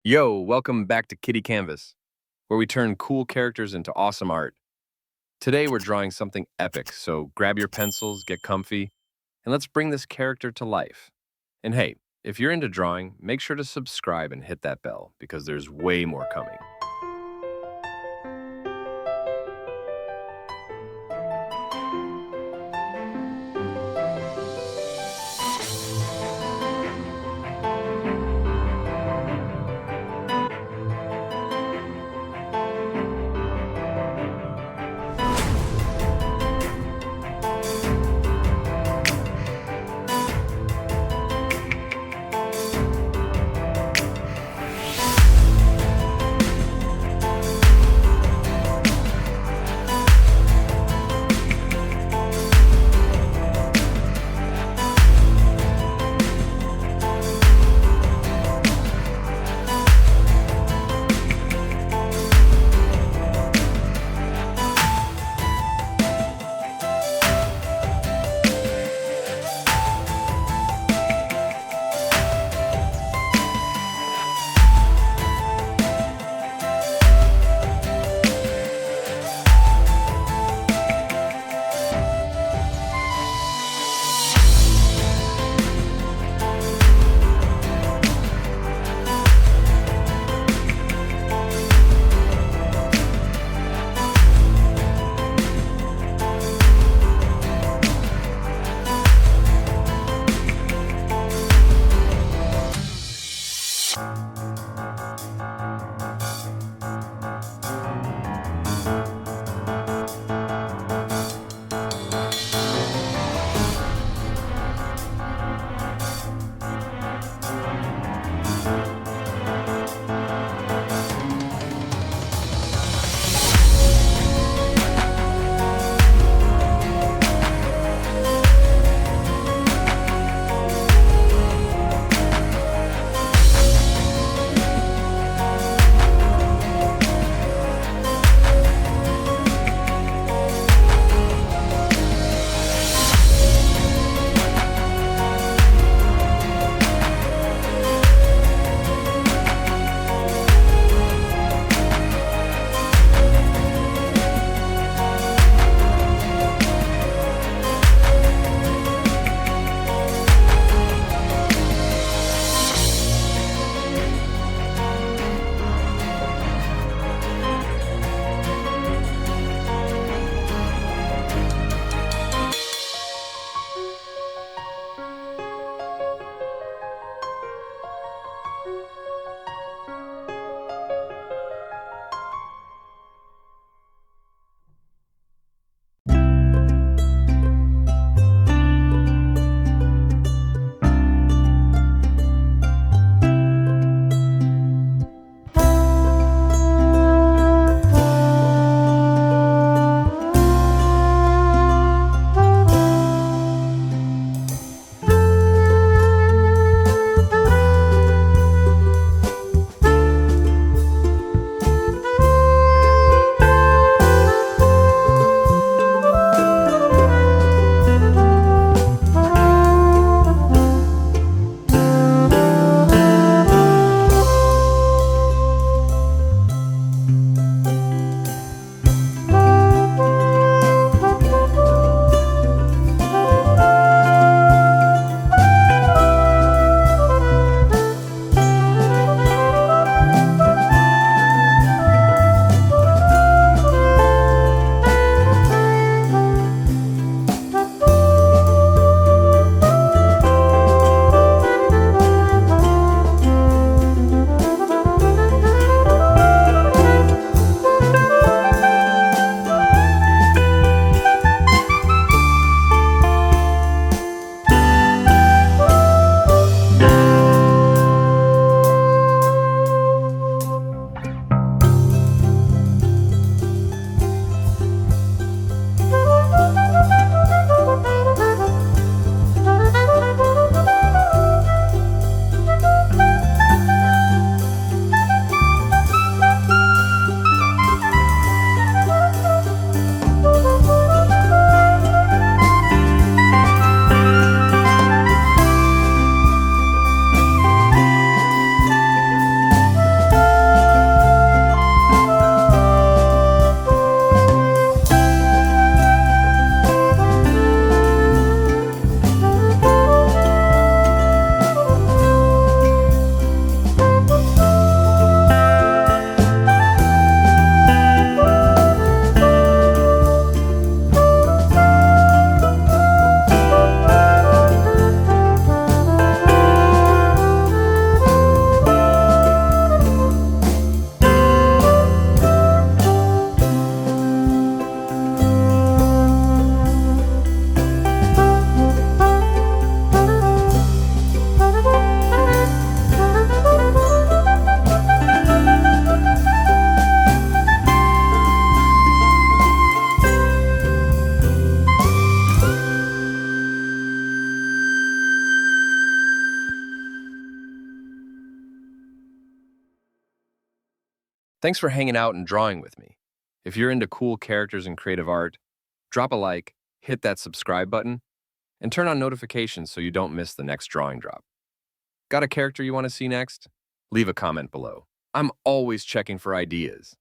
Yo, welcome back to KidyCanvas, where we turn cool characters into awesome art. Today we're drawing something epic, so grab your pencils, get comfy, and let's bring this character to life. And hey, if you're into drawing, make sure to subscribe and hit that bell because there's way more coming. Thanks for hanging out and drawing with me. If you're into cool characters and creative art, drop a like, hit that subscribe button, and turn on notifications so you don't miss the next drawing drop. Got a character you want to see next? Leave a comment below. I'm always checking for ideas.